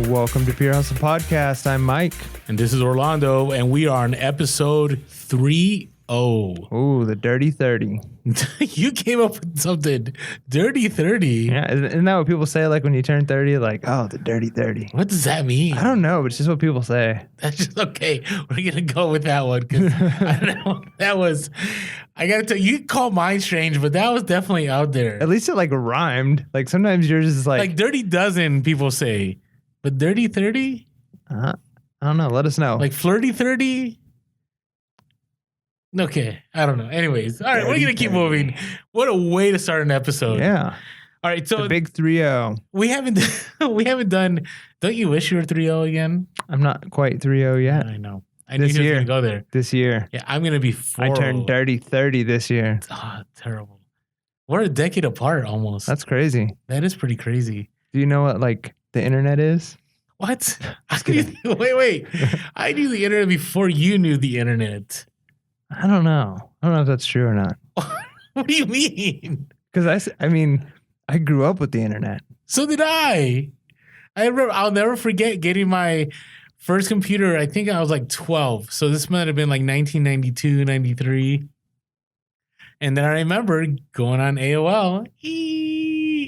Welcome to Pure Hustle Podcast. I'm Mike. And this is Orlando, and we are on episode 30. Ooh, the Dirty 30. You came up with something. Dirty 30? Yeah, isn't that what people say, like, when you turn 30? Like, oh, the Dirty 30. What does that mean? I don't know, but it's just what people say. That's just okay. We're going to go with that one, because I don't know. That was, I got to tell you, you call mine strange, but that was definitely out there. At least it, like, rhymed. Like, sometimes yours is like... Like, dirty dozen, people say. But dirty 30? I don't know. Let us know. Like, flirty 30? Okay, I don't know. Anyways, all right, we're going to keep moving. What a way to start an episode. Yeah. All right, so... The big 3-0. We haven't done... Don't you wish you were 3-0 again? I'm not quite 3-0 yet. I know. I knew he was going to go there. This year. Yeah, I'm going to be 4-0. I turned Dirty 30 this year. Oh, terrible. We're a decade apart almost. That's crazy. That is pretty crazy. Do you know what, like, the internet is? What? Wait. I knew the internet before you knew the internet. I don't know. I don't know if that's true or not. What do you mean? Because I mean, I grew up with the internet. So did I. I'll never forget getting my first computer. I think I was like 12. So this might have been like 1992, 93. And then I remember going on AOL.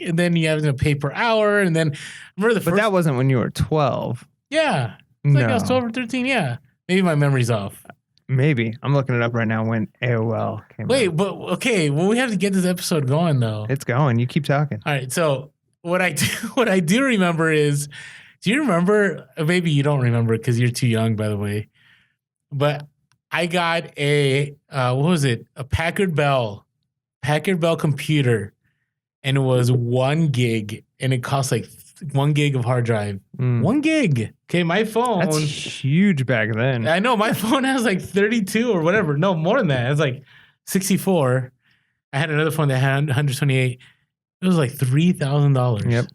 And then you have to pay per hour. And then I remember the first. But that wasn't when you were 12. Yeah. It's like I was 12 or 13. Yeah. Maybe my memory's off. Maybe. I'm looking it up right now when AOL came out. Wait, but okay. Well, we have to get this episode going though. It's going. You keep talking. All right. So what I do remember is, do you remember? Maybe you don't remember because you're too young, by the way. But I got a what was it? A Packard Bell computer, and it was 1 gig, and it cost like 1 gig of hard drive. 1 gig. Okay, my phone. That's huge back then. I know my phone has like 32 or whatever. No, more than that. It was like 64. I had another phone that had 128. It was like $3,000. Yep.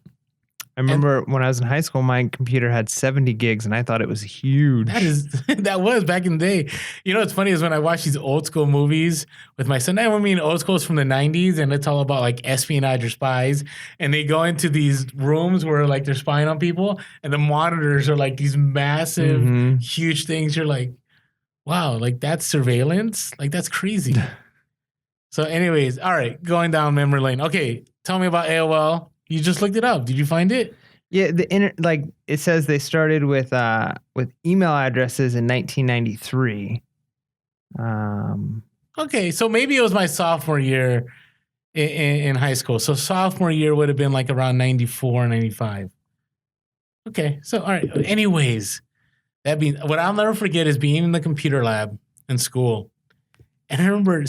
I remember when I was in high school, my computer had 70 gigs, and I thought it was huge. That was back in the day. You know what's funny is when I watch these old school movies with my son. I mean, old school is from the 90s, and it's all about like espionage or spies. And they go into these rooms where like they're spying on people, and the monitors are like these massive, huge things. You're like, wow, like that's surveillance? Like that's crazy. So anyways, all right, going down memory lane. Okay, tell me about AOL. You just looked it up. Did you find it? Yeah, like it says they started with email addresses in 1993. Okay, so maybe it was my sophomore year in high school. So sophomore year would have been like around 94, 95. Okay, so all right. Anyways, what I'll never forget is being in the computer lab in school, and I remember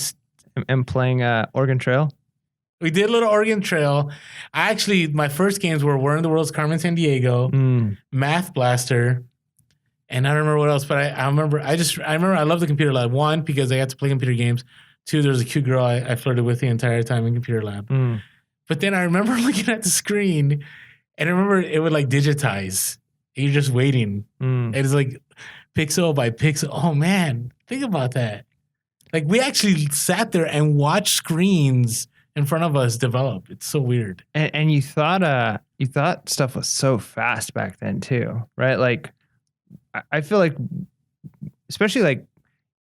and playing Oregon Trail. We did a little Oregon Trail. My first games were Where in the World's Carmen Sandiego, Math Blaster, and I don't remember what else, but I remember I loved the computer lab. 1, because I got to play computer games. 2, there was a cute girl I flirted with the entire time in computer lab. But then I remember looking at the screen, and I remember it would like digitize. And you're just waiting. It's like pixel by pixel. Oh man, think about that. Like we actually sat there and watched screens in front of us develop. It's so weird. And you thought stuff was so fast back then too, right? Like I feel like, especially like,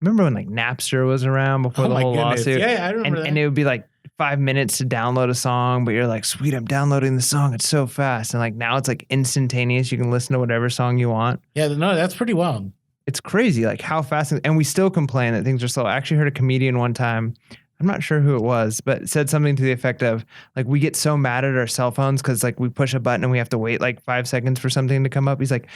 remember when like Napster was around before the whole lawsuit? Yeah, I remember that. And it would be like 5 minutes to download a song, but you're like, sweet, I'm downloading the song. It's so fast. And like now it's like instantaneous. You can listen to whatever song you want. Yeah, no, that's pretty wild. It's crazy, like how fast, and we still complain that things are slow. I actually heard a comedian one time, I'm not sure who it was, but said something to the effect of like, we get so mad at our cell phones because like we push a button and we have to wait like 5 seconds for something to come up. He's like,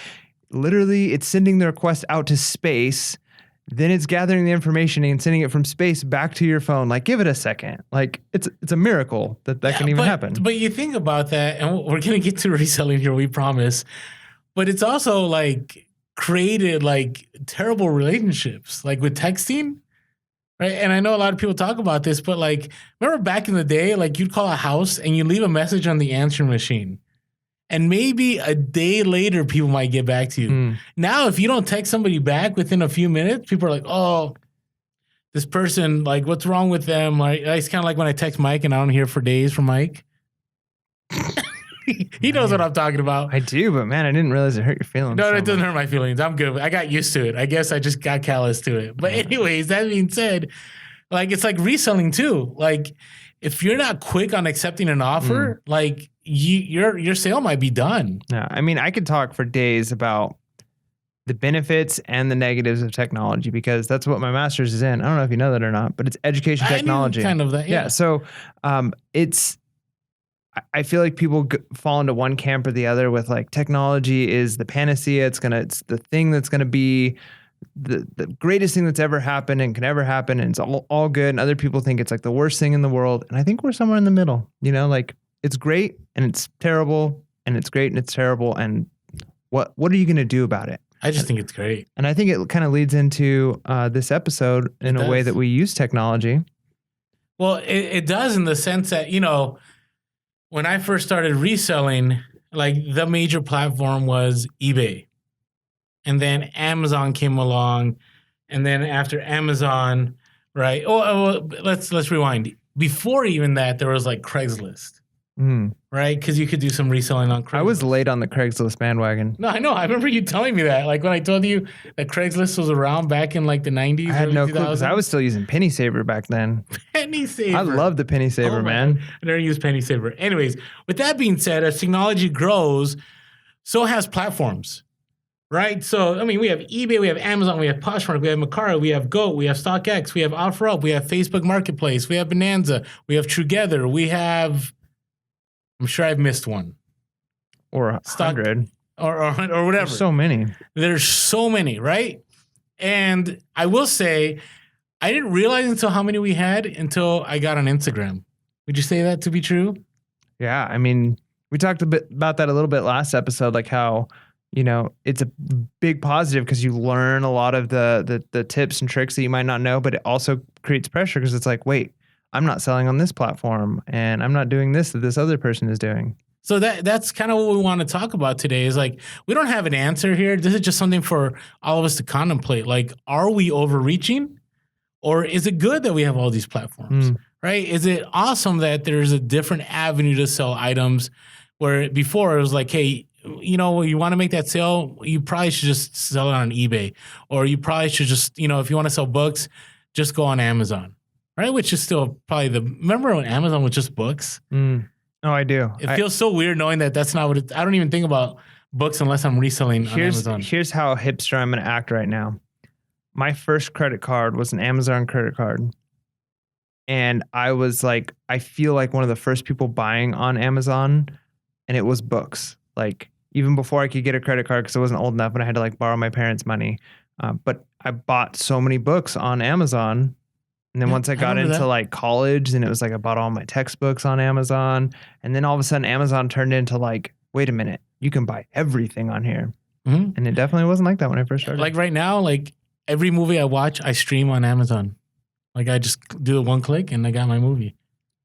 literally it's sending the request out to space, then it's gathering the information and sending it from space back to your phone. Like, give it a second. Like it's a miracle that can even happen. But you think about that, and we're going to get to reselling here, we promise. But it's also like created like terrible relationships, like with texting. Right. And I know a lot of people talk about this, but like, remember back in the day, like you'd call a house and you leave a message on the answering machine. And maybe a day later, people might get back to you. Now, if you don't text somebody back within a few minutes, people are like, oh, this person, like, what's wrong with them? Like, it's kind of like when I text Mike and I don't hear for days from Mike. He knows what I'm talking about. I do, but man, I didn't realize it hurt your feelings. No, so it doesn't much. hurt my feelings. I'm good. I got used to it. I guess I just got callous to it. But anyways, that being said, like it's like reselling too. Like if you're not quick on accepting an offer, like your sale might be done. Yeah, I mean, I could talk for days about the benefits and the negatives of technology because that's what my master's is in. I don't know if you know that or not, but it's education technology. I knew kind of that. Yeah. So I feel like people fall into one camp or the other with like technology is the panacea. It's the thing that's going to be the greatest thing that's ever happened and can ever happen. And it's all good. And other people think it's like the worst thing in the world. And I think we're somewhere in the middle, like it's great and it's terrible and it's great and it's terrible. And what are you going to do about it? I just think it's great. And I think it kind of leads into this episode in a way that we use technology. Well, it does in the sense that, when I first started reselling, like the major platform was eBay. And then Amazon came along. And then after Amazon, right? Let's rewind. Before even that, there was like Craigslist. Right? Because you could do some reselling on Craigslist. I was late on the Craigslist bandwagon. No, I know. I remember you telling me that. Like when I told you that Craigslist was around back in like the 90s. I had no clue because I was still using Penny Saver back then. Penny Saver. I love the Penny Saver, man. I never used Penny Saver. Anyways, with that being said, as technology grows, so has platforms. Right? So, I mean, we have eBay, we have Amazon, we have Poshmark, we have Mercari, we have Goat, we have StockX, we have OfferUp, we have Facebook Marketplace, we have Bonanza, we have Together, we have... I'm sure I've missed one. Or 100. Or whatever. There's so many. There's so many, right? And I will say, I didn't realize until how many we had until I got on Instagram. Would you say that to be true? Yeah. I mean, we talked a bit about that a little bit last episode, like how, it's a big positive because you learn a lot of the tips and tricks that you might not know, but it also creates pressure because it's like, wait, I'm not selling on this platform and I'm not doing this that this other person is doing. So that's kind of what we want to talk about today is like, we don't have an answer here. This is just something for all of us to contemplate. Like, are we overreaching or is it good that we have all these platforms, right? Is it awesome that there's a different avenue to sell items where before it was like, hey, you want to make that sale, you probably should just sell it on eBay or you probably should just, if you want to sell books, just go on Amazon. Right, which is still probably remember when Amazon was just books? Oh, I do. It feels so weird knowing that that's not what I don't even think about books unless I'm reselling on Amazon. Here's how hipster I'm going to act right now. My first credit card was an Amazon credit card. And I was like, I feel like one of the first people buying on Amazon, and it was books. Like even before I could get a credit card because I wasn't old enough and I had to like borrow my parents' money. But I bought so many books on Amazon. And then once I got into like college, and it was like I bought all my textbooks on Amazon. And then all of a sudden Amazon turned into like, wait a minute, you can buy everything on here. And it definitely wasn't like that when I first started. Like right now, like every movie I watch, I stream on Amazon. Like I just do the one click and I got my movie.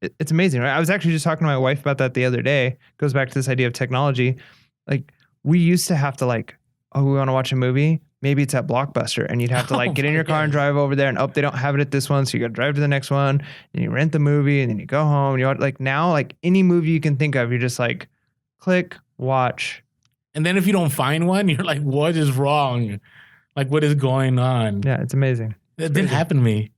It's amazing, right? I was actually just talking to my wife about that the other day. It goes back to this idea of technology. Like we used to have to like, oh, we want to watch a movie. Maybe it's at Blockbuster and you'd have to like get in your car and drive over there and they don't have it at this one. So you got to drive to the next one and you rent the movie and then you go home. And like now, like any movie you can think of, you're just like click, watch. And then if you don't find one, you're like, what is wrong? Like what is going on? Yeah, it's amazing. It didn't happen to me.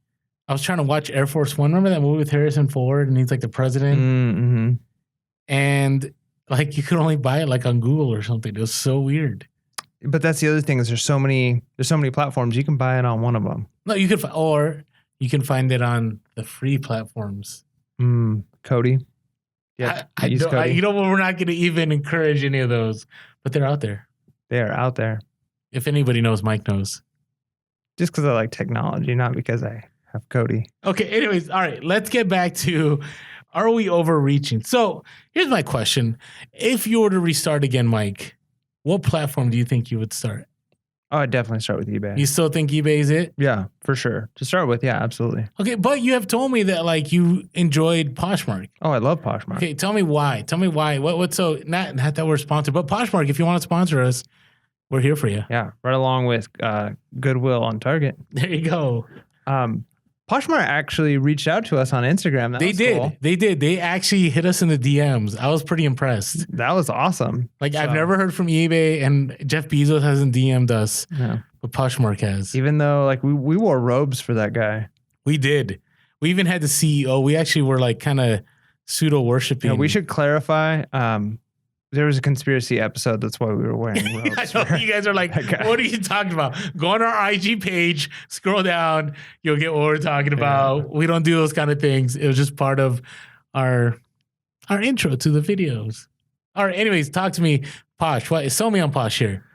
I was trying to watch Air Force One. Remember that movie with Harrison Ford and he's like the president? And like you could only buy it like on Google or something. It was so weird. But that's the other thing is there's so many platforms. You can buy it on one of them. No, you could, or you can find it on the free platforms. Cody. Yeah, Cody. We're not going to even encourage any of those, but they're out there. They are out there. If anybody knows, Mike knows. Just because I like technology, not because I have Cody. Okay. Anyways, all right. Let's get back to, are we overreaching? So here's my question: if you were to restart again, Mike, what platform do you think you would start? Oh, I'd definitely start with eBay. You still think eBay is it? Yeah, for sure. To start with, yeah, absolutely. Okay, but you have told me that like you enjoyed Poshmark. Oh, I love Poshmark. Okay, tell me why. Tell me why. What's so not that we're sponsored, but Poshmark, if you want to sponsor us, we're here for you. Yeah, right along with Goodwill on Target. There you go. Poshmark actually reached out to us on Instagram. That They was did. cool. They did. They actually hit us in the DMs. I was pretty impressed. That was awesome. Like I've never heard from eBay, and Jeff Bezos hasn't DM'd us, but Poshmark has. Even though like we wore robes for that guy. We did. We even had the CEO. We actually were like kind of pseudo worshiping. We should clarify. There was a conspiracy episode. That's why we were wearing robes. I know you guys are like, what are you talking about? Go on our IG page, scroll down, you'll get what we're talking about. We don't do those kind of things. It was just part of our intro to the videos. All right, anyways, talk to me, Posh. Sell me on Posh here.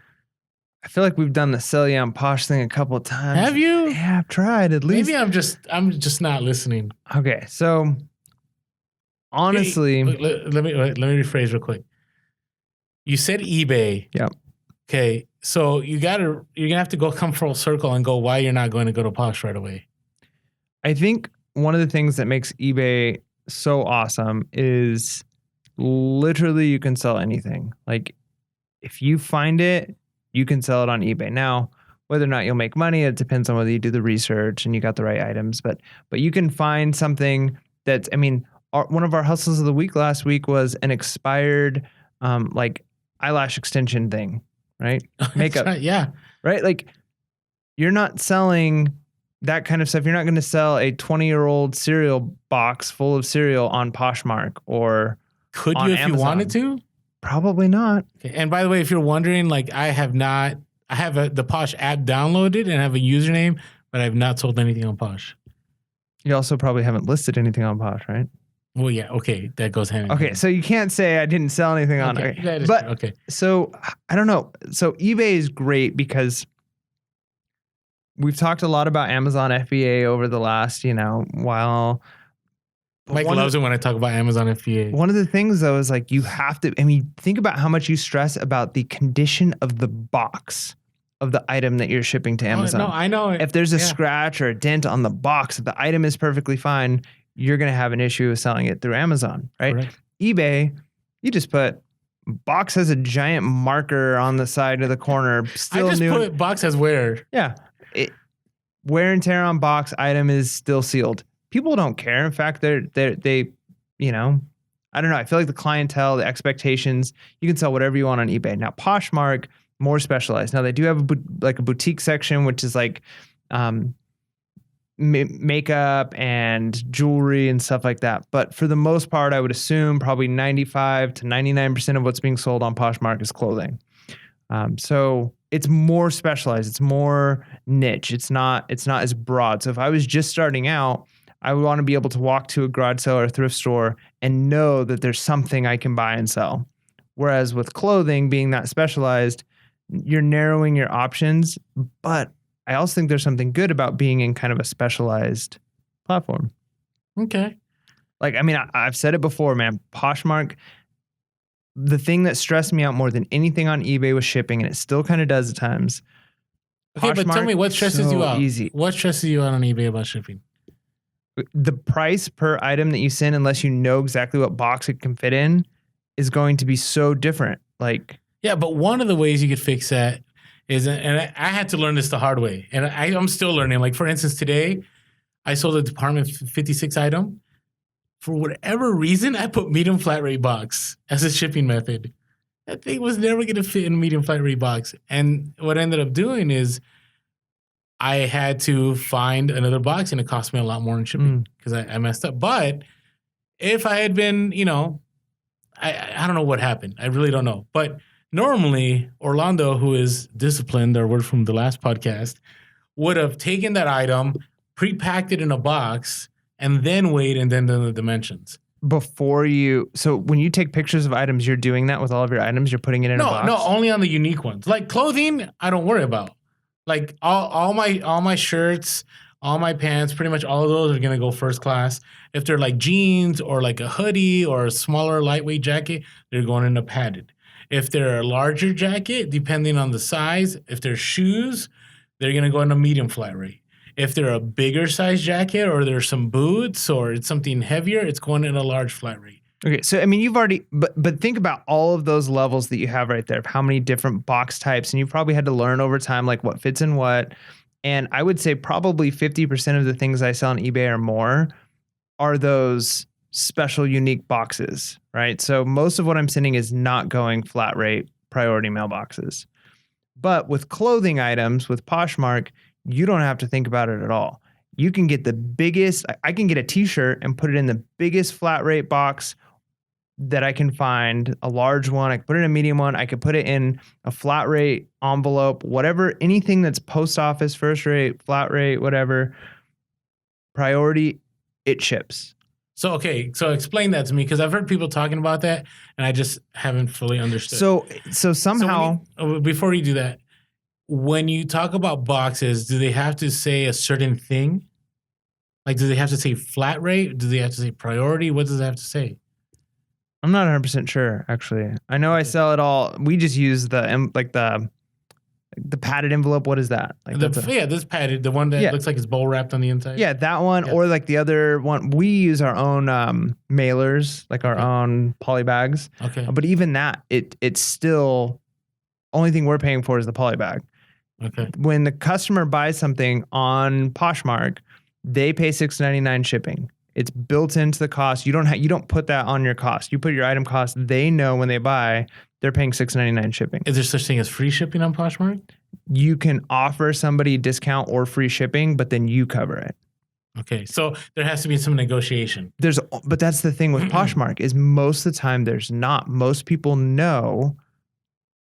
I feel like we've done the sell you on Posh thing a couple of times. Have you? Yeah, I've tried at least. Maybe I'm just not listening. Okay, so honestly, hey, let me rephrase real quick. You said eBay. Yep. Okay, so you're gonna have to come full circle and go why you're not going to go to Posh right away. I think one of the things that makes eBay so awesome is literally you can sell anything. Like if you find it, you can sell it on eBay. Now, whether or not you'll make money, it depends on whether you do the research and you got the right items. But you can find something that's, I mean, one of our hustles of the week last week was an expired like eyelash extension thing, right? Makeup. Right, yeah. Right? Like you're not selling that kind of stuff. You're not going to sell a 20-year-old cereal box full of cereal on Poshmark or could on you if Amazon. You wanted to? Probably not. Okay. And by the way, if you're wondering, like I have the Posh app downloaded and have a username, but I've not sold anything on Posh. You also probably haven't listed anything on Posh, right? Well, yeah. Okay. That goes hand in Okay. hand. So you can't say I didn't sell anything on it. That is but true. Okay. So I don't know. So eBay is great because we've talked a lot about Amazon FBA over the last, while. Mike loves it when I talk about Amazon FBA. One of the things though is like you have to, think about how much you stress about the condition of the box of the item that you're shipping to Amazon. No, I know. If there's a scratch or a dent on the box, if the item is perfectly fine, you're going to have an issue with selling it through Amazon, right? Correct. eBay, you just put box has a giant marker on the side of the corner. Still I just new. put box has wear. Yeah. Wear and tear on box, item is still sealed. People don't care. In fact, they, I don't know. I feel like the clientele, the expectations, you can sell whatever you want on eBay. Now, Poshmark, more specialized. Now, they do have a boutique section, which is like makeup and jewelry and stuff like that. But for the most part, I would assume probably 95 to 99% of what's being sold on Poshmark is clothing. So it's more specialized. It's more niche. It's not as broad. So if I was just starting out, I would want to be able to walk to a garage sale or a thrift store and know that there's something I can buy and sell. Whereas with clothing being that specialized, you're narrowing your options. But I also think there's something good about being in kind of a specialized platform. Okay. Like, I've said it before, man. Poshmark, the thing that stressed me out more than anything on eBay was shipping, and it still kind of does at times. Okay, but tell me what stresses you out. Easy. What stresses you out on eBay about shipping? The price per item that you send, unless you know exactly what box it can fit in, is going to be so different. Like, yeah, but one of the ways you could fix that is, and I had to learn this the hard way, and I'm still learning. Like, for instance, today I sold a Department 56 item. For whatever reason, I put medium flat rate box as a shipping method. That thing was never going to fit in a medium flat rate box. And what I ended up doing is I had to find another box, and it cost me a lot more in shipping because I messed up. But if I had been, I don't know what happened. I really don't know. But normally, Orlando, who is disciplined, our word from the last podcast, would have taken that item, pre-packed it in a box, and then weighed and then done the dimensions. So when you take pictures of items, you're doing that with all of your items? You're putting it in a box? No, only on the unique ones. Like clothing, I don't worry about. Like all my shirts, all my pants, pretty much all of those are going to go first class. If they're like jeans or like a hoodie or a smaller lightweight jacket, they're going in a padded. If they're a larger jacket, depending on the size, if they're shoes, they're going to go in a medium flat rate. If they're a bigger size jacket or there's some boots or it's something heavier, it's going in a large flat rate. Okay, so you've already, but think about all of those levels that you have right there of how many different box types, and you probably had to learn over time like what fits in what. And I would say probably 50% of the things I sell on eBay or more are those special unique boxes, right? So most of what I'm sending is not going flat rate priority mailboxes. But with clothing items, with Poshmark, you don't have to think about it at all. You can get the biggest, I can get a t-shirt and put it in the biggest flat rate box that I can find, a large one. I can put it in a medium one. I could put it in a flat rate envelope, whatever, anything that's post office, first rate, flat rate, whatever, priority, it ships. So, okay. So explain that to me, because I've heard people talking about that and I just haven't fully understood. So somehow. Before you do that, when you talk about boxes, do they have to say a certain thing? Like, do they have to say flat rate? Do they have to say priority? What does it have to say? I'm not 100% sure, actually. I know I sell it all. We just use the padded envelope. What is that? Like this padded, the one that looks like it's bowl wrapped on the inside. Yeah, that one, or like the other one. We use our own mailers, like our own poly bags. Okay. But even that, it's still, only thing we're paying for is the poly bag. Okay. When the customer buys something on Poshmark, they pay $6.99 shipping. It's built into the cost. You don't put that on your cost. You put your item cost. They know when they buy, they're paying $6.99 shipping. Is there such thing as free shipping on Poshmark? You can offer somebody discount or free shipping, but then you cover it. Okay, so there has to be some negotiation. But that's the thing with Poshmark is most of the time there's not. Most people know,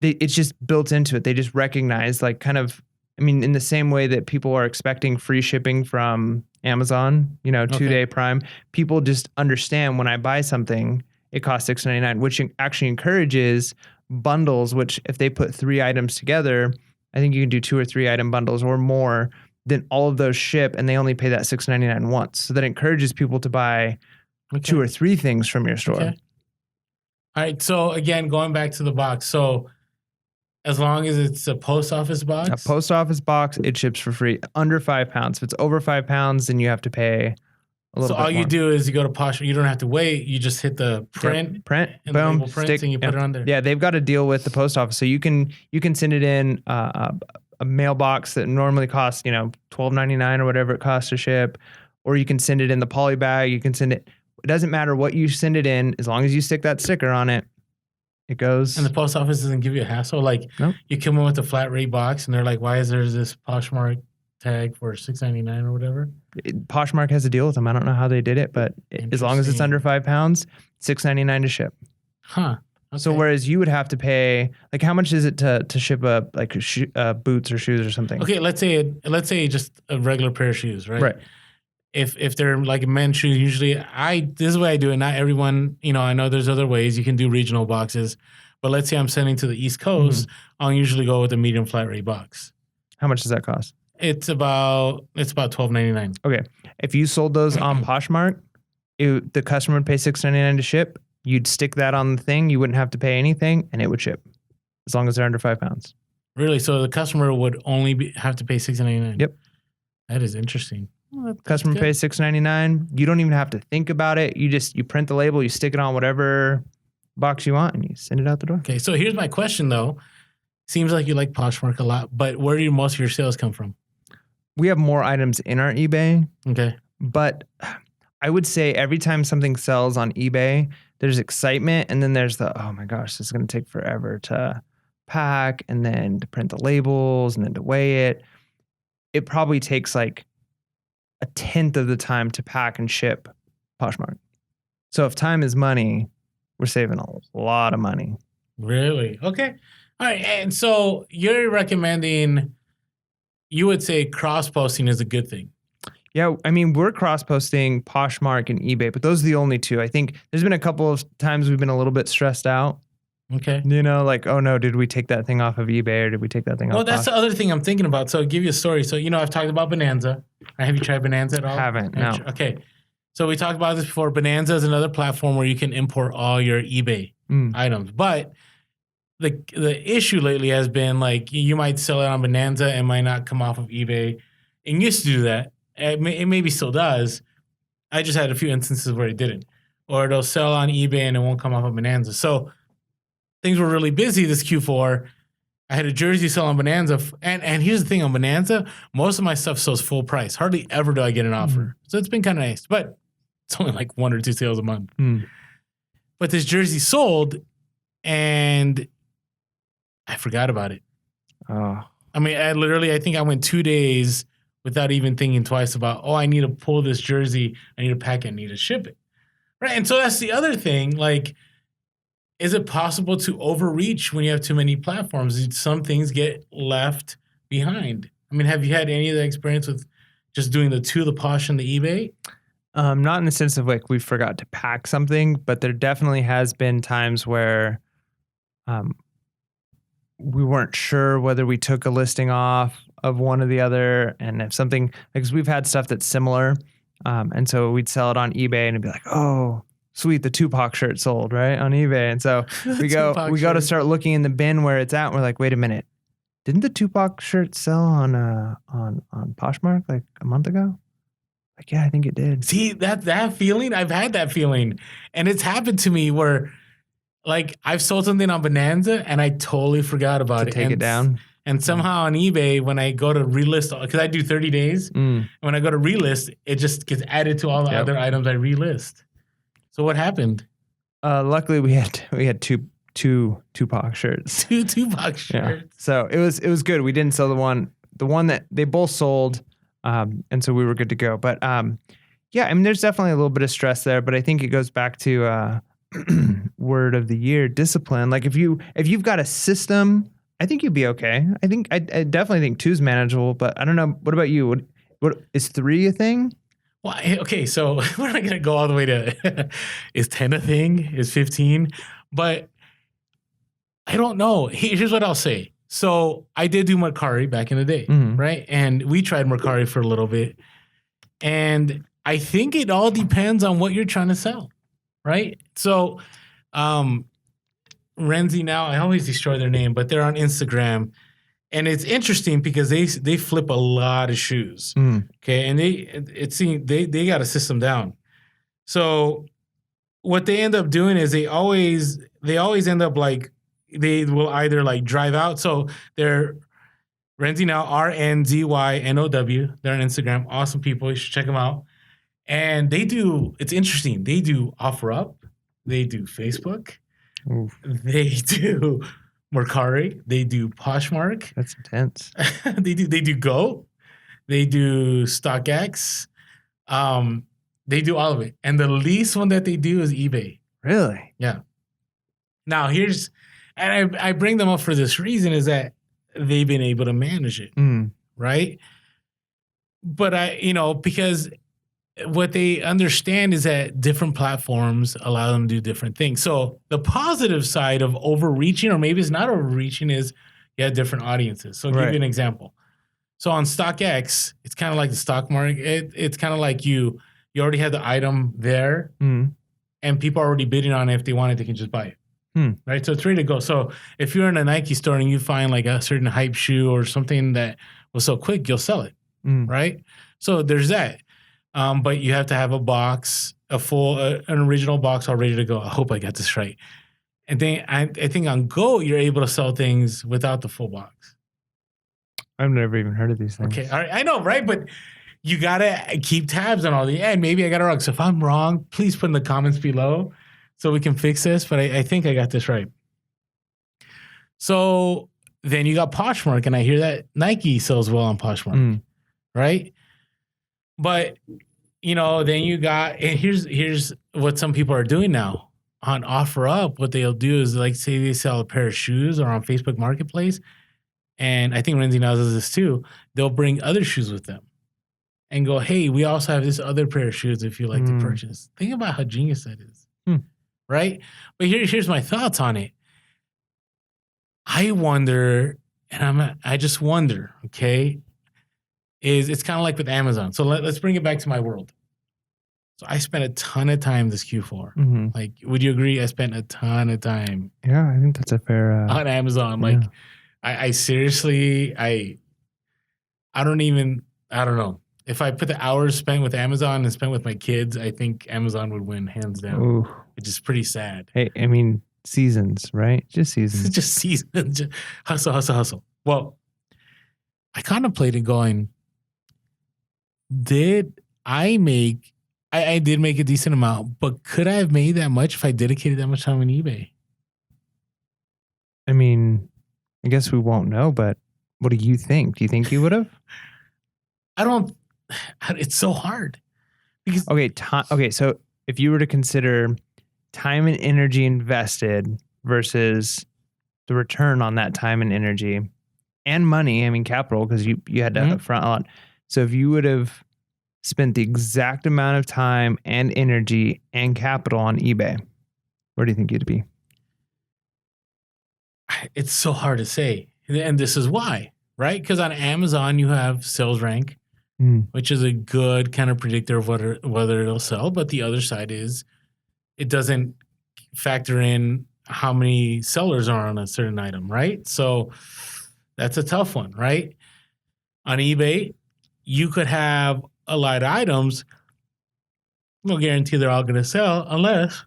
it's just built into it. They just recognize, like, kind of, I mean, in the same way that people are expecting free shipping from Amazon, 2-day Prime, people just understand when I buy something, it costs $6.99, which actually encourages bundles, which if they put 3 items together, I think you can do 2 or 3 item bundles or more, then all of those ship and they only pay that $6.99 once. So that encourages people to buy 2 or 3 things from your store. Okay. All right. So again, going back to the box. So as long as it's a post office box? A post office box, it ships for free. Under 5 pounds. If it's over 5 pounds, then you have to pay a little bit more. So all you do is you go to Posh. You don't have to wait. You just hit the print. Print, and boom, the print, and you put it on there. Yeah, they've got a deal with the post office. So you can send it in a mailbox that normally costs, $12.99 or whatever it costs to ship. Or you can send it in the poly bag. You can send it. It doesn't matter what you send it in, as long as you stick that sticker on it. It goes. And the post office doesn't give you a hassle? Like, nope. You come in with a flat rate box and they're like, why is there this Poshmark tag for $6.99 or whatever? Poshmark has a deal with them. I don't know how they did it, but as long as it's under 5 pounds, $6.99 to ship. Huh. Okay. So whereas you would have to pay, like, how much is it to ship boots or shoes or something? Okay, let's say just a regular pair of shoes, right? Right. If they're like men's shoes, usually this is the way I do it. Not everyone, I know there's other ways you can do regional boxes, but let's say I'm sending to the East Coast, I'll usually go with a medium flat rate box. How much does that cost? It's about $12.99. Okay, if you sold those on Poshmark, the customer would pay $6.99 to ship. You'd stick that on the thing. You wouldn't have to pay anything, and it would ship as long as they're under 5 pounds. Really? So the customer would only have to pay $6.99? Yep. That is interesting. Well, customer pays $6.99. You don't even have to think about it. You print the label, you stick it on whatever box you want, and you send it out the door. Okay, so here's my question, though. Seems like you like Poshmark a lot, but where do most of your sales come from? We have more items in our eBay. Okay. But I would say every time something sells on eBay, there's excitement, and then there's oh my gosh, this is going to take forever to pack, and then to print the labels, and then to weigh it. It probably takes like 1/10 of the time to pack and ship Poshmark. So if time is money, we're saving a lot of money. Really? Okay. All right. And so you're recommending, you would say cross-posting is a good thing. Yeah. I mean, we're cross-posting Poshmark and eBay, but those are the only 2. I think there's been a couple of times we've been a little bit stressed out. Okay. Like, oh no, did we take that thing off of eBay or did we take that thing off? Well, that's the other thing I'm thinking about. So I'll give you a story. So, I've talked about Bonanza. Have you tried Bonanza at all? Haven't, no. Okay. So we talked about this before. Bonanza is another platform where you can import all your eBay items. But the issue lately has been, like, you might sell it on Bonanza and might not come off of eBay. It used to do that. It maybe still does. I just had a few instances where it didn't. Or it'll sell on eBay and it won't come off of Bonanza. So things were really busy this Q4, I had a jersey sale on Bonanza. And here's the thing on Bonanza, most of my stuff sells full price. Hardly ever do I get an offer. So it's been kind of nice. But it's only like 1 or 2 sales a month. But this jersey sold and I forgot about it. Oh. I mean, I think I went 2 days without even thinking twice about, I need to pull this jersey. I need to pack it. I need to ship it. Right. And so that's the other thing. Like, is it possible to overreach when you have too many platforms? Some things get left behind. I mean, have you had any of that experience with just doing the Posh and the eBay? Not in the sense of like we forgot to pack something, but there definitely has been times where we weren't sure whether we took a listing off of one or the other. And if something, because we've had stuff that's similar. And so we'd sell it on eBay and it'd be like, oh, sweet, the Tupac shirt sold, right, on eBay. And so we go to start looking in the bin where it's at. And we're like, wait a minute, didn't the Tupac shirt sell on Poshmark like a month ago? Like, yeah, I think it did. See, that feeling, I've had that feeling. And it's happened to me where, like, I've sold something on Bonanza and I totally forgot about it. Take it down. And somehow on eBay, when I go to relist, because I do 30 days, and when I go to relist, it just gets added to all the other items I relist. So what happened? Luckily, we had two Tupac shirts. Two Tupac shirts. Yeah. So it was good. We didn't sell the one that they both sold, and so we were good to go. But yeah, I mean, there's definitely a little bit of stress there, but I think it goes back to word of the year, discipline. Like if you've got a system, I think you'd be okay. I definitely think 2's manageable, but I don't know. What about you? What is 3 a thing? Well, okay, so we're not gonna go all the way to is 10 a thing? Is 15? But I don't know. Here's what I'll say. So I did do Mercari back in the day, right? And we tried Mercari for a little bit. And I think it all depends on what you're trying to sell, right? So Renzi now, I always destroy their name, but they're on Instagram. And it's interesting because they flip a lot of shoes. Okay. And they got a system down. So what they end up doing is they always end up like, they will either like drive out. So they're Renzi now, RNZYNOW. They're on Instagram. Awesome people. You should check them out. And it's interesting. They do OfferUp. They do Facebook. Oof. They do Mercari. They do Poshmark. That's intense. They do Go. They do StockX. They do all of it. And the least one that they do is eBay. Really? Yeah. Now and I bring them up for this reason is that they've been able to manage it. Right? But because what they understand is that different platforms allow them to do different things. So the positive side of overreaching, or maybe it's not overreaching, is you have different audiences. So I'll give you an example. So on StockX, it's kind of like the stock market. It's kind of like you already have the item there, and people are already bidding on it. If they want it, they can just buy it. Right? So it's ready to go. So if you're in a Nike store and you find like a certain hype shoe or something that was so quick, you'll sell it. Right? So there's that. But you have to have a box, an original box all ready to go. I hope I got this right. And then I think on Go, you're able to sell things without the full box. I've never even heard of these things. Okay. All right. I know, right? But you got to keep tabs on all the, and maybe I got it wrong. So if I'm wrong, please put in the comments below so we can fix this. But I think I got this right. So then you got Poshmark, and I hear that Nike sells well on Poshmark, right? But then you got, and here's what some people are doing now on OfferUp. What they'll do is, like, say they sell a pair of shoes or on Facebook Marketplace, and I think Renzi now does this too. They'll bring other shoes with them and go, hey, we also have this other pair of shoes if you like to purchase. Think about how genius that is, right? But here's my thoughts on it. I wonder, and I just wonder, okay, it's kind of like with Amazon. So let's bring it back to my world. So I spent a ton of time this Q4. Like, would you agree? I spent a ton of time. Yeah, I think that's a fair on Amazon. Like, I seriously, I don't know. If I put the hours spent with Amazon and spent with my kids, I think Amazon would win hands down. Which is pretty sad. Hey, I mean, Seasons, right? Just seasons. It's just season. Just hustle. Well, I contemplated going, did I make, I did make a decent amount, but could I have made that much if I dedicated that much time on eBay? I mean, I guess we won't know, but what do you think? Do you think you would have? I don't, it's so hard. Because Okay, so if you were to consider time and energy invested versus the return on that time and energy and money, I mean capital, because you had to upfront a lot. So if you would have spent the exact amount of time and energy and capital on eBay, where do you think you'd be? it's so hard to say. And this is why, right? Because on Amazon, you have sales rank, which is a good kind of predictor of whether it'll sell. But the other side is it doesn't factor in how many sellers are on a certain item, right? So that's a tough one, right? On eBay, you could have a lot of items. No guarantee they're all going to sell unless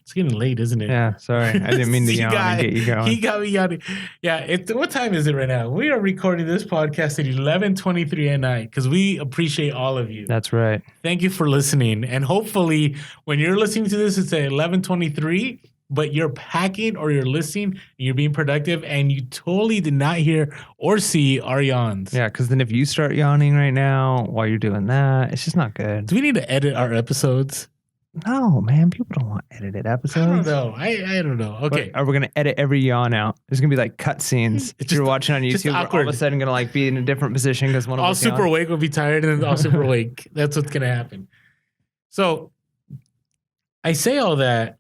it's getting late, isn't it? Yeah, sorry. I didn't mean to yawn and get you going. He got me yawning. Yeah, what time is it right now? We are recording this podcast at 11:23 at night because we appreciate all of you. That's right. Thank you for listening. And hopefully when you're listening to this, it's at 11:23, but you're packing or you're listening and you're being productive and you totally did not hear or see our yawns. Yeah, because then if you start yawning right now while you're doing that, it's just not good. Do we need to edit our episodes? No, man. People don't want edited episodes. I don't know. I don't know. Okay. Are we going to edit every yawn out? There's going to be like cut scenes. If you're watching on YouTube, we're all of a sudden going to like be in a different position because one of us all super awake will be tired and then all super awake. That's what's going to happen. So I say all that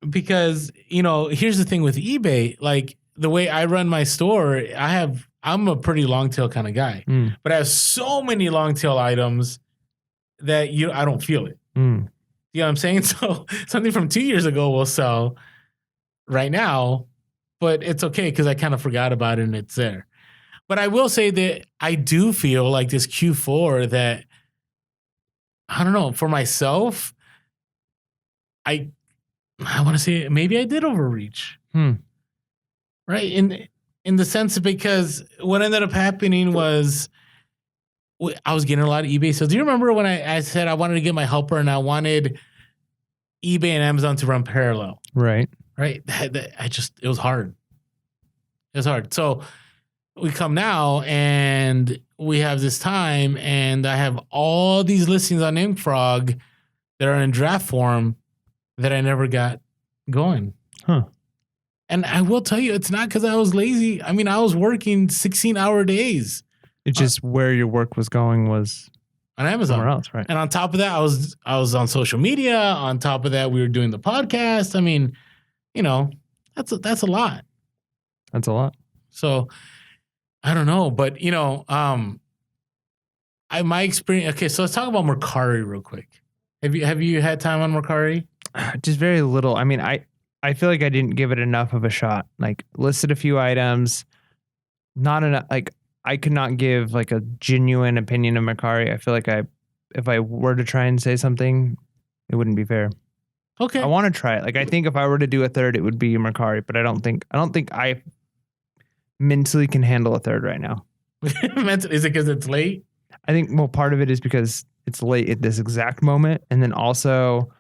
because, here's the thing with eBay. Like the way I run my store, I'm a pretty long tail kind of guy, but I have so many long tail items that I don't feel it. You know what I'm saying? So something from 2 years ago will sell right now, but it's okay because I kind of forgot about it and it's there. But I will say that I do feel like this Q4 that, I don't know, for myself, I want to say maybe I did overreach. Right? In the sense of because what ended up happening was I was getting a lot of eBay sales. Do you remember when I said I wanted to get my helper and I wanted eBay and Amazon to run parallel? Right. It was hard. It was hard. So we come now and we have this time and I have all these listings on InkFrog that are in draft form that I never got going. And I will tell you, it's not because I was lazy. I mean, I was working 16-hour days. It's just where your work was going was on Amazon. Somewhere else, right? And on top of that, I was on social media. On top of that, we were doing the podcast. I mean, that's a lot. That's a lot. So I don't know, but my experience. Okay, so let's talk about Mercari real quick. Have you had time on Mercari? Just very little. I mean, I feel like I didn't give it enough of a shot. Like listed a few items, not enough. Like I could not give like a genuine opinion of Mercari. I feel like if I were to try and say something, it wouldn't be fair. Okay. I want to try it. Like I think if I were to do a third, it would be Mercari, but I don't think I mentally can handle a third right now. Is it because it's late? I think part of it is because it's late at this exact moment, and then also,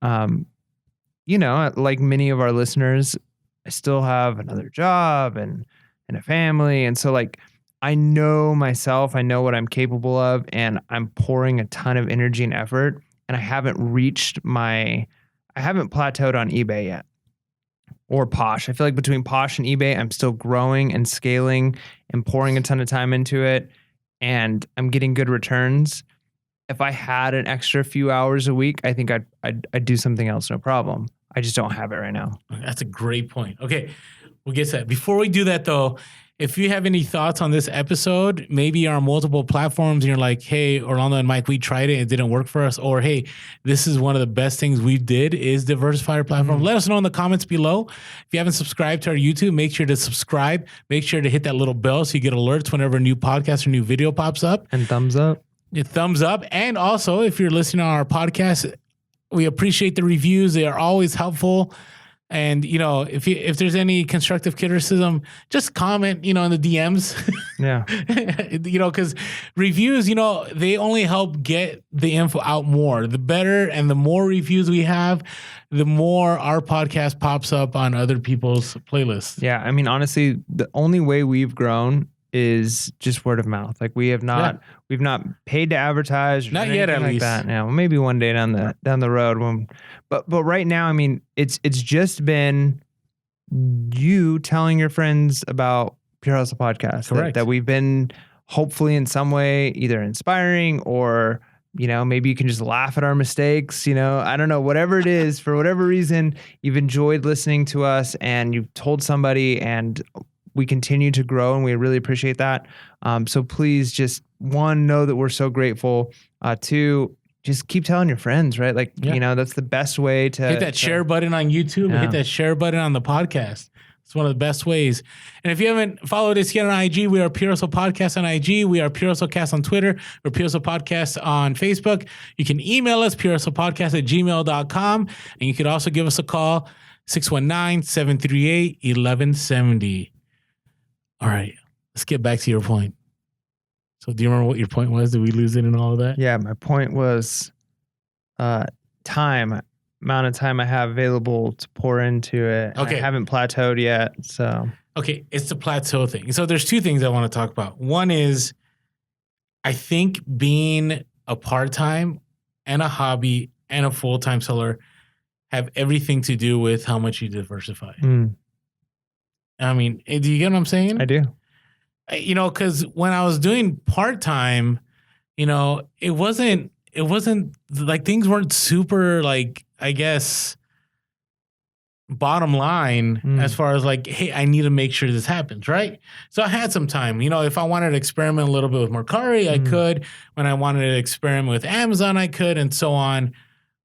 like many of our listeners, I still have another job and a family, and so like. I know myself, I know what I'm capable of, and I'm pouring a ton of energy and effort, and I haven't plateaued on eBay yet or Posh. I feel like between Posh and eBay, I'm still growing and scaling and pouring a ton of time into it, and I'm getting good returns. If I had an extra few hours a week, I think I'd do something else, no problem. I just don't have it right now. That's a great point. Okay, we'll get to that. Before we do that, though, if you have any thoughts on this episode, maybe you're on multiple platforms and you're like, hey, Orlando and Mike, we tried it. It didn't work for us. Or, hey, this is one of the best things we did is diversify our platform. Let us know in the comments below. If you haven't subscribed to our YouTube, make sure to subscribe. Make sure to hit that little bell so you get alerts whenever a new podcast or new video pops up. And thumbs up. Thumbs up. And also, if you're listening on our podcast, we appreciate the reviews. They are always helpful. And, if there's any constructive criticism, just comment, in the DMs. Yeah. Because reviews, they only help get the info out more. The better and the more reviews we have, the more our podcast pops up on other people's playlists. Yeah. I mean, honestly, the only way we've grown is just word of mouth. Like we've not paid to advertise. Not yet, at least. That. Now, maybe one day down the road but right now, I mean, it's just been you telling your friends about Pure Hustle Podcast. Correct. That we've been hopefully in some way either inspiring or, maybe you can just laugh at our mistakes. I don't know, whatever it is, for whatever reason, you've enjoyed listening to us and you've told somebody, and we continue to grow and we really appreciate that. So please just, one, know that we're so grateful. Two, just keep telling your friends, right? Like, that's the best way to hit that share button on YouTube. Hit that share button on the podcast. It's one of the best ways. And if you haven't followed us yet on IG, we are Pure Hustle Podcast on IG. We are Pure Hustle Cast on Twitter. We're Pure Hustle Podcast on Facebook. You can email us, purehustlepodcast@gmail.com. And you could also give us a call, 619-738-1170. All right, let's get back to your point. So do you remember what your point was? Did we lose it in all of that? Yeah, my point was time, amount of time I have available to pour into it. Okay. I haven't plateaued yet, so. Okay, it's the plateau thing. So there's two things I want to talk about. One is, I think being a part-time and a hobby and a full-time seller have everything to do with how much you diversify. I mean, do you get what I'm saying? I do. Because when I was doing part-time, it wasn't like things weren't super, like, I guess, bottom line as far as like, hey, I need to make sure this happens, right? So I had some time. If I wanted to experiment a little bit with Mercari, I could. When I wanted to experiment with Amazon, I could, and so on.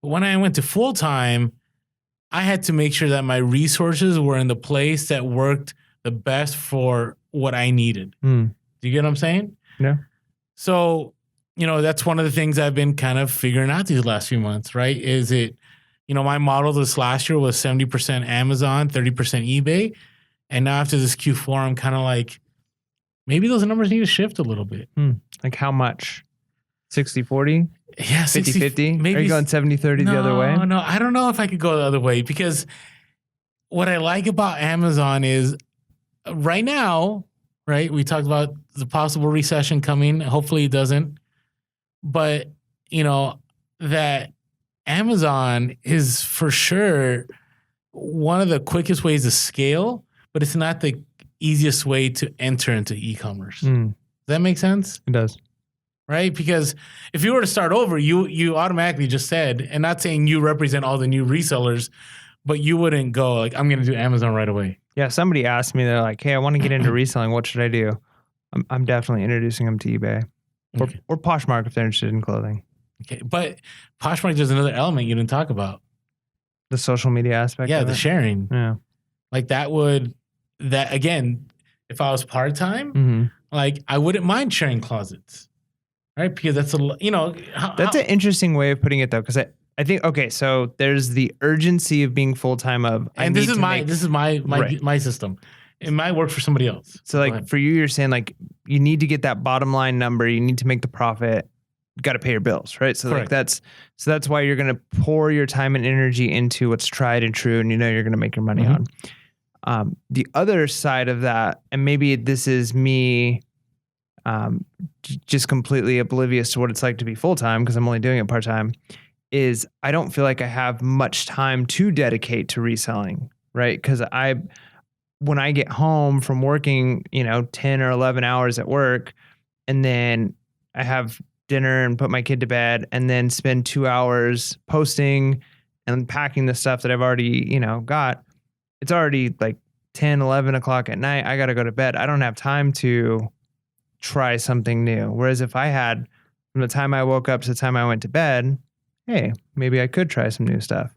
But when I went to full-time, I had to make sure that my resources were in the place that worked the best for what I needed. Do you get what I'm saying? Yeah. So, that's one of the things I've been kind of figuring out these last few months, right? Is it, my model this last year was 70% Amazon, 30% eBay. And now after this Q4, I'm kind of like, maybe those numbers need to shift a little bit. Like how much? 60-40? Yeah, 50-50? Maybe. Are you going 70-30 the other way? No, I don't know if I could go the other way, because what I like about Amazon is right now, right? We talked about the possible recession coming. Hopefully it doesn't. But, that Amazon is for sure one of the quickest ways to scale, but it's not the easiest way to enter into e-commerce. Does that make sense? It does. Right? Because if you were to start over, you automatically just said, and not saying you represent all the new resellers, but you wouldn't go like, I'm going to do Amazon right away. Yeah, somebody asked me, they're like, hey, I want to get into reselling. What should I do? I'm definitely introducing them to eBay or Poshmark if they're interested in clothing. Okay, but Poshmark, there's another element you didn't talk about. The social media aspect. Yeah, of the it. sharing. Yeah. Like that again, if I was part-time, like I wouldn't mind sharing closets. Right? Because that's that's an interesting way of putting it though. Because I think, okay, so there's the urgency of being full-time this is my system. It might work for somebody else. So like for you, you're saying like you need to get that bottom line number. You need to make the profit. You got to pay your bills, right? So correct. like that's why you're going to pour your time and energy into what's tried and true, and you're going to make your money on. The other side of that, and maybe this is me just completely oblivious to what it's like to be full-time because I'm only doing it part-time, is I don't feel like I have much time to dedicate to reselling, right? Because when I get home from working, 10 or 11 hours at work, and then I have dinner and put my kid to bed and then spend 2 hours posting and packing the stuff that I've already, got, it's already like 10, 11 o'clock at night. I got to go to bed. I don't have time to try something new. Whereas if I had, from the time I woke up to the time I went to bed, hey, maybe I could try some new stuff.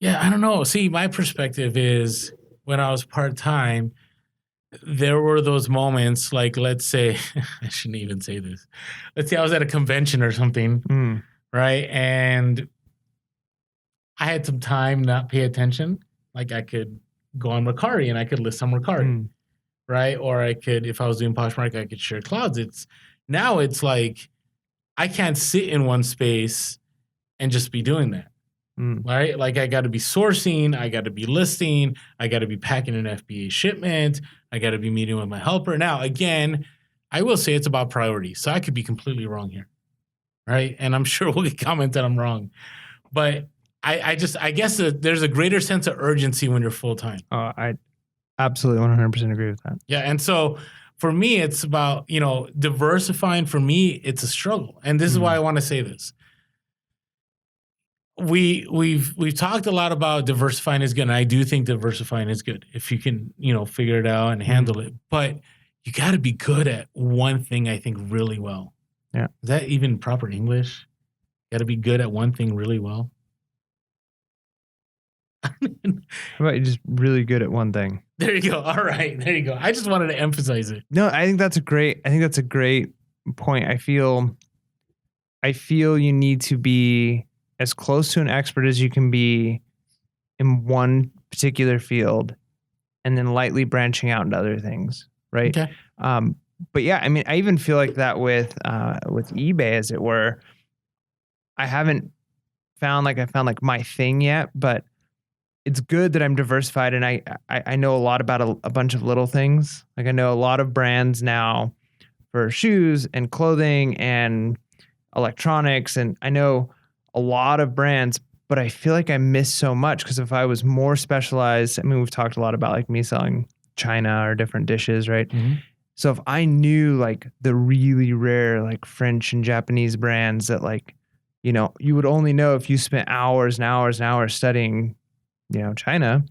Yeah, I don't know. See, my perspective is when I was part-time, there were those moments, like, let's say, I shouldn't even say this. Let's say I was at a convention or something, right? And I had some time not pay attention. Like I could go on Mercari and I could list on Mercari, right? Or I could, if I was doing Poshmark, I could share clouds. Now it's like I can't sit in one space and just be doing that. Right? Like I got to be sourcing, I got to be listing, I got to be packing an FBA shipment, I got to be meeting with my helper. Now, again, I will say it's about priorities. So I could be completely wrong here. Right? And I'm sure we'll get comment that I'm wrong. But I guess that there's a greater sense of urgency when you're full time. I absolutely 100% agree with that. Yeah. And so for me, it's about, diversifying. For me, it's a struggle. And this is why I want to say this. We've talked a lot about diversifying is good. And I do think diversifying is good if you can, figure it out and handle it. But you got to be good at one thing, I think, really well. Yeah. Is that even proper English? Got to be good at one thing really well. How about you just really good at one thing? There you go. All right. There you go. I just wanted to emphasize it. No, I think that's a great point. I feel you need to be as close to an expert as you can be in one particular field and then lightly branching out into other things. Right. Okay. But yeah, I mean, I even feel like that with eBay, as it were. I haven't found my thing yet, but it's good that I'm diversified and I know a lot about a bunch of little things. Like I know a lot of brands now for shoes and clothing and electronics, and I know a lot of brands, but I feel like I miss so much because if I was more specialized, I mean, we've talked a lot about like me selling china or different dishes, right? Mm-hmm. So if I knew like the really rare like French and Japanese brands that like, you would only know if you spent hours and hours and hours studying, China,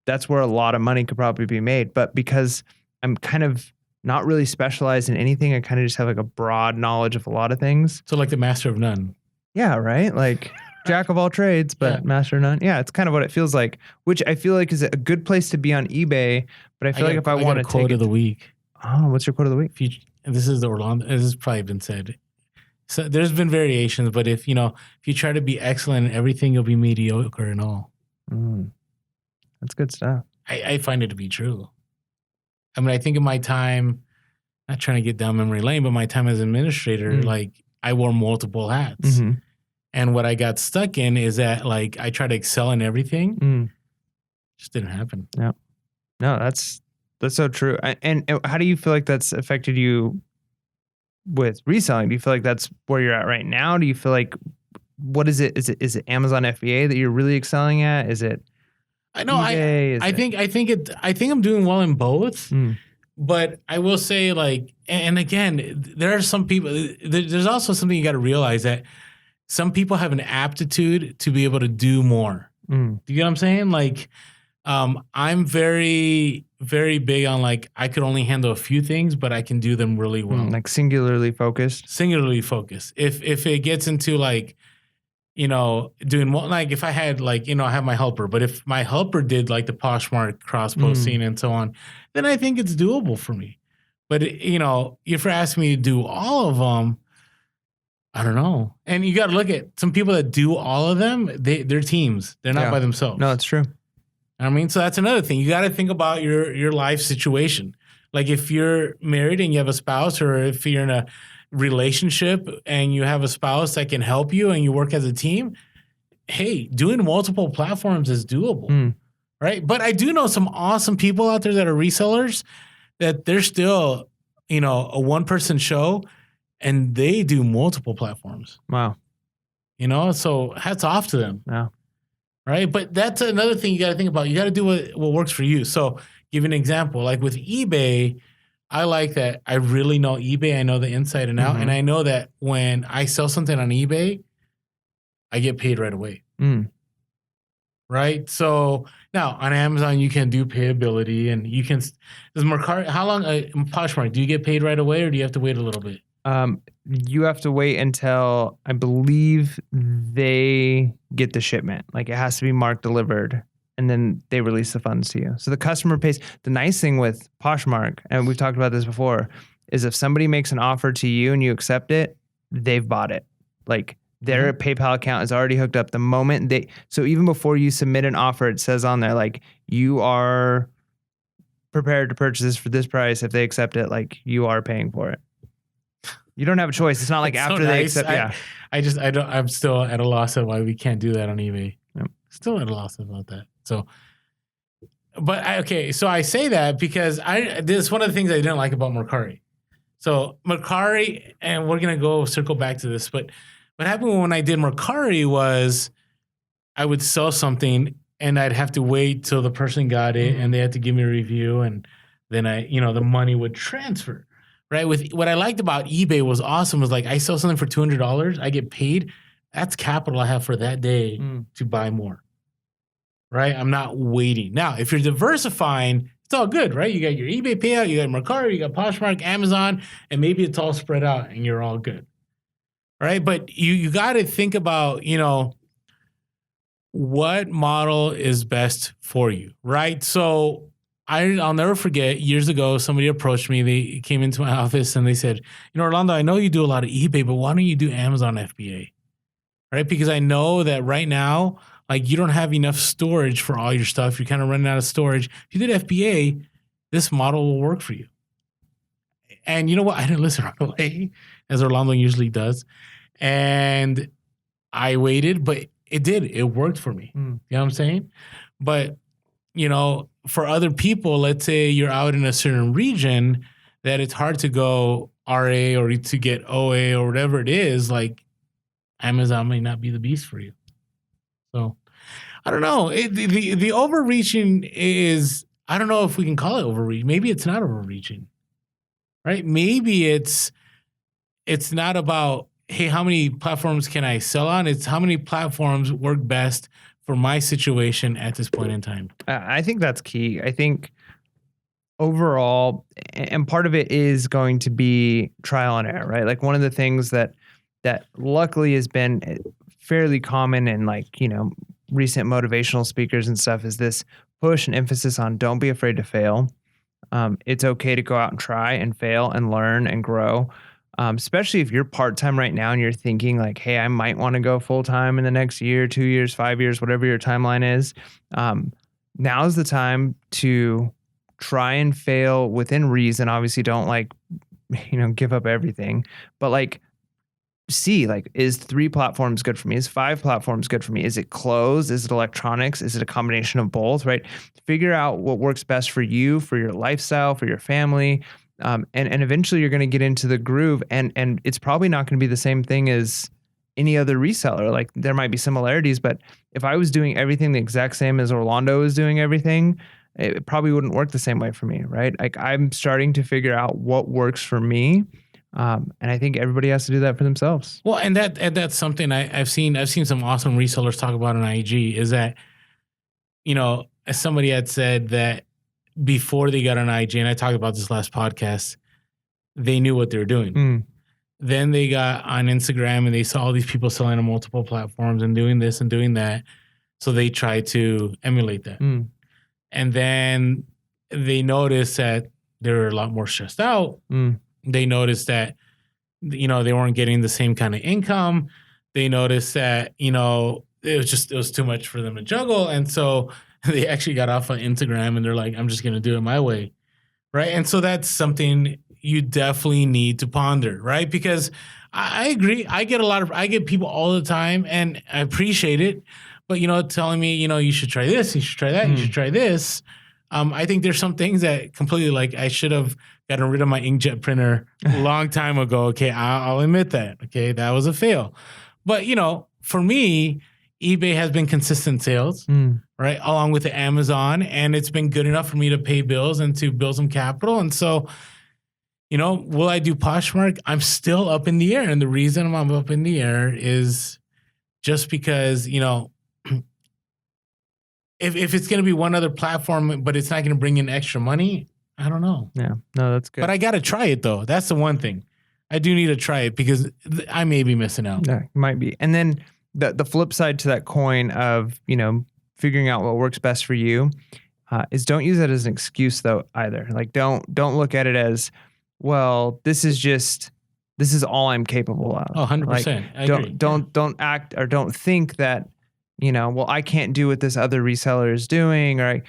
that's where a lot of money could probably be made. But because I'm kind of not really specialized in anything, I kind of just have like a broad knowledge of a lot of things. So like the master of none. Yeah, right? Like jack of all trades, but master of none. Yeah, it's kind of what it feels like, which I feel like is a good place to be on eBay. But I feel like if I want to take quote of the week. Oh, what's your quote of the week? This is the Orlando. This has probably been said. So there's been variations, but if you try to be excellent in everything, you'll be mediocre in all. That's good stuff. I find it to be true. I mean, I think in my time, not trying to get down memory lane, but my time as administrator, like I wore multiple hats. Mm-hmm. And what I got stuck in is that like I try to excel in everything. Just didn't happen. No, that's so true. And how do you feel like that's affected you with reselling? Do you feel like that's where you're at right now? Do you feel like, what is it? Is it Amazon FBA that you're really excelling at? Is it? I know. I think I'm doing well in both. But I will say, like, and again, there are some people. There's also something you got to realize that some people have an aptitude to be able to do more. Do you get what I'm saying? Like, I'm very, very big on like I could only handle a few things, but I can do them really well. Like singularly focused. If it gets into like, doing more, like if I had like, I have my helper, but if my helper did like the Poshmark cross posting and so on, then I think it's doable for me. But if you're asking me to do all of them, I don't know. And you got to look at some people that do all of them. They're teams. They're not by themselves. No, it's true. I mean, so that's another thing. You got to think about your life situation. Like if you're married and you have a spouse, or if you're in a relationship and you have a spouse that can help you and you work as a team, hey, doing multiple platforms is doable, right? But I do know some awesome people out there that are resellers that they're still, a one-person show and they do multiple platforms. Wow. So hats off to them. Yeah. Right. But that's another thing you got to think about. You got to do what works for you. So give an example, like with eBay, I like that I really know eBay. I know the inside and out. And I know that when I sell something on eBay, I get paid right away. Right. So now on Amazon, you can do payability and you can, does Mercari, how long, Poshmark, do you get paid right away or do you have to wait a little bit? You have to wait until I believe they get the shipment. Like it has to be marked delivered and then they release the funds to you. So the customer pays. The nice thing with Poshmark, and we've talked about this before, is if somebody makes an offer to you and you accept it, they've bought it. Like Their PayPal account is already hooked up. The moment so even before you submit an offer, it says on there, like, you are prepared to purchase this for this price. If they accept it, like, you are paying for it. You don't have a choice. It's not like after they accept. I'm still at a loss of why we can't do that on eBay. Yep. Still at a loss about that. So, so I say that because this is one of the things I didn't like about Mercari. So Mercari, and we're gonna circle back to this, but what happened when I did Mercari was I would sell something and I'd have to wait till the person got it and they had to give me a review, and then the money would transfer. Right? With what I liked about eBay was awesome was like, I sell something for $200, I get paid. That's capital I have for that day to buy more. Right? I'm not waiting. Now, if you're diversifying, it's all good, right? You got your eBay payout, you got Mercari, you got Poshmark, Amazon, and maybe it's all spread out and you're all good. Right? But you got to think about, what model is best for you, right? So I'll never forget, years ago, somebody approached me. They came into my office and they said, Orlando, I know you do a lot of eBay, but why don't you do Amazon FBA? Right? Because I know that right now, like, you don't have enough storage for all your stuff. You're kind of running out of storage. If you did FBA, this model will work for you. And you know what? I didn't listen right away, as Orlando usually does. And I waited, but it did. It worked for me. You know what I'm saying? But, for other people, let's say you're out in a certain region that it's hard to go RA or to get OA or whatever it is, like, Amazon may not be the beast for you. So I don't know. The overreaching is, I don't know if we can call it overreach. Maybe it's not overreaching, right? Maybe it's not about, hey, how many platforms can I sell on? It's how many platforms work best for my situation at this point in time. I think that's key. I think overall, and part of it is going to be trial and error, right? Like, one of the things that luckily has been fairly common in, like, recent motivational speakers and stuff is this push and emphasis on don't be afraid to fail. It's okay to go out and try and fail and learn and grow. Especially if you're part-time right now and you're thinking like, hey, I might want to go full-time in the next year, 2 years, 5 years, whatever your timeline is. Now's the time to try and fail within reason. Obviously, don't give up everything, but see, is 3 platforms good for me? Is 5 platforms good for me? Is it clothes? Is it electronics? Is it a combination of both, right? Figure out what works best for you, for your lifestyle, for your family. And eventually you're going to get into the groove, and it's probably not going to be the same thing as any other reseller. Like, there might be similarities, but if I was doing everything the exact same as Orlando is doing everything, it probably wouldn't work the same way for me, right? Like, I'm starting to figure out what works for me. And I think everybody has to do that for themselves. Well, and that's something I've seen some awesome resellers talk about on IG is that, as somebody had said that before they got on IG, and I talked about this last podcast, they knew what they were doing. Then they got on Instagram and they saw all these people selling on multiple platforms and doing this and doing that. So they tried to emulate that. And then they noticed that they were a lot more stressed out. They noticed that, they weren't getting the same kind of income. They noticed that, it was too much for them to juggle. And so they actually got off on Instagram and they're like, I'm just going to do it my way. Right. And so that's something you definitely need to ponder. Right. Because I agree. I get people all the time and I appreciate it. But, telling me, you should try this, you should try that, you should try this. I think there's some things that completely, I should have gotten rid of my inkjet printer a long time ago. Okay, I'll admit that. Okay, that was a fail. But, for me, eBay has been consistent sales, right, along with the Amazon, and it's been good enough for me to pay bills and to build some capital. And so, will I do Poshmark? I'm still up in the air. And the reason I'm up in the air is just because, if it's going to be one other platform, but it's not going to bring in extra money, I don't know. Yeah, no, that's good. But I got to try it, though. That's the one thing. I do need to try it because I may be missing out. Yeah, might be. And then the flip side to that coin of, figuring out what works best for you is don't use that as an excuse, though, either. Like, don't look at it as, well, this is just this is all I'm capable of. Oh, 100%. Like, don't act or don't think that, well, I can't do what this other reseller is doing, or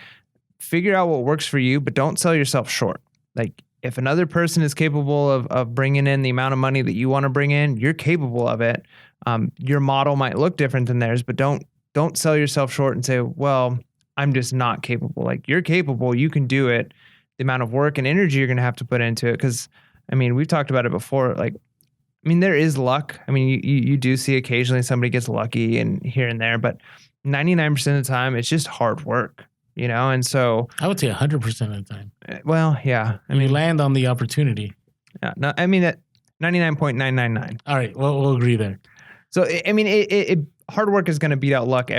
figure out what works for you, but don't sell yourself short. Like, if another person is capable of bringing in the amount of money that you want to bring in, you're capable of it. Your model might look different than theirs, but don't sell yourself short and say, well, I'm just not capable. Like, you're capable, you can do it. The amount of work and energy you're going to have to put into it. Cause we've talked about it before. Like, there is luck. You do see occasionally somebody gets lucky and here and there, but 99% of the time it's just hard work, And so I would say 100% of the time. Well, yeah. You land on the opportunity. Yeah. No, at 99.999. All right. Well, we'll agree there. So, hard work is going to beat out luck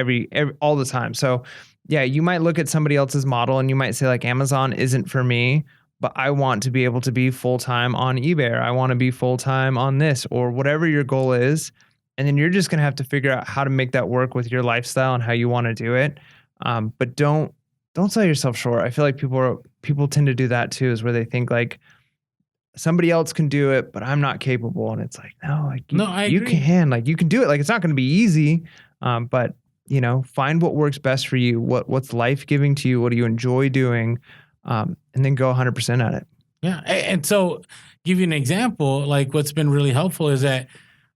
all the time. So yeah, you might look at somebody else's model and you might say like, Amazon isn't for me, but I want to be able to be full-time on eBay, or I want to be full-time on this, or whatever your goal is. And then you're just going to have to figure out how to make that work with your lifestyle and how you want to do it. But don't sell yourself short. I feel like people tend to do that too, is where they think like somebody else can do it, but I'm not capable. And it's like, no, like you can, like you can do it. Like, it's not going to be easy. But find what works best for you. What's life giving to you? What do you enjoy doing? And then go 100% at it. Yeah. And so give you an example, like what's been really helpful is that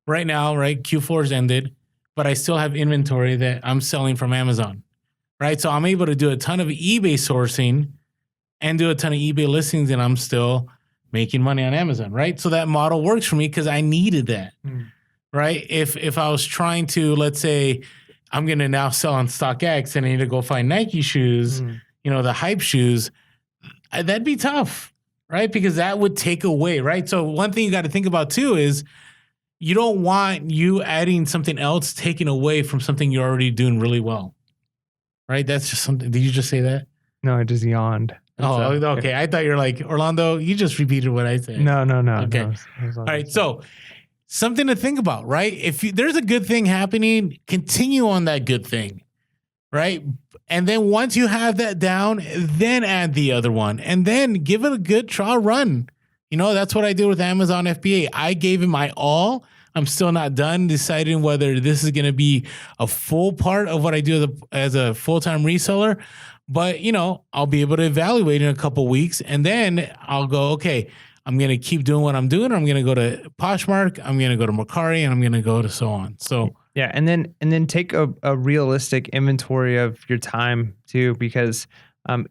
right now, right, Q4's ended, but I still have inventory that I'm selling from Amazon, right? So I'm able to do a ton of eBay sourcing and do a ton of eBay listings, and I'm still making money on Amazon, right? So that model works for me because I needed that, right? If I was trying to, let's say, I'm going to now sell on StockX and I need to go find Nike shoes, the hype shoes, that'd be tough, right? Because that would take away, right? So one thing you got to think about too is you don't want you adding something else taking away from something you're already doing really well, right? That's just something. Did you just say that? No, I just yawned. Oh, okay. I thought you were like, Orlando, you just repeated what I said. No. Okay. No, all right. So something to think about, right? If there's a good thing happening, continue on that good thing, right? And then once you have that down, then add the other one and then give it a good trial run. That's what I did with Amazon FBA. I gave it my all. I'm still not done deciding whether this is going to be a full part of what I do as a full-time reseller. But, I'll be able to evaluate in a couple weeks, and then I'll go, okay, I'm going to keep doing what I'm doing, or I'm going to go to Poshmark, I'm going to go to Mercari, and I'm going to go to so on. So yeah, and then take a realistic inventory of your time too, because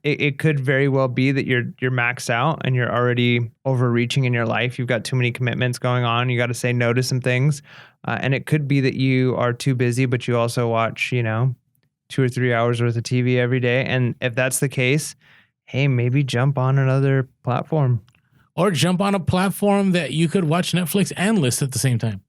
it could very well be that you're maxed out and you're already overreaching in your life. You've got too many commitments going on. You got to say no to some things, and it could be that you are too busy, but you also watch 2 or 3 hours worth of TV every day. And if that's the case, hey, maybe jump on another platform. Or jump on a platform that you could watch Netflix and list at the same time.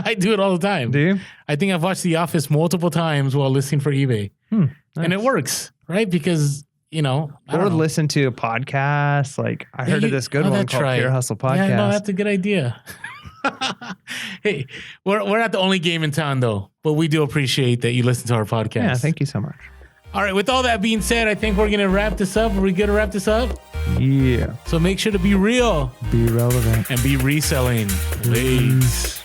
I do it all the time. Do you? I think I've watched The Office multiple times while listening for eBay. Nice. And it works, right? Because, or listen to a podcast. Like I heard of this good one called Pure Hustle Podcast. Yeah, no, that's a good idea. Hey, we're not the only game in town though, but we do appreciate that you listen to our podcast. Yeah, thank you so much. All right, with all that being said, I think we're going to wrap this up. Are we good to wrap this up? Yeah. So make sure to be real. Be relevant. And be reselling. Peace.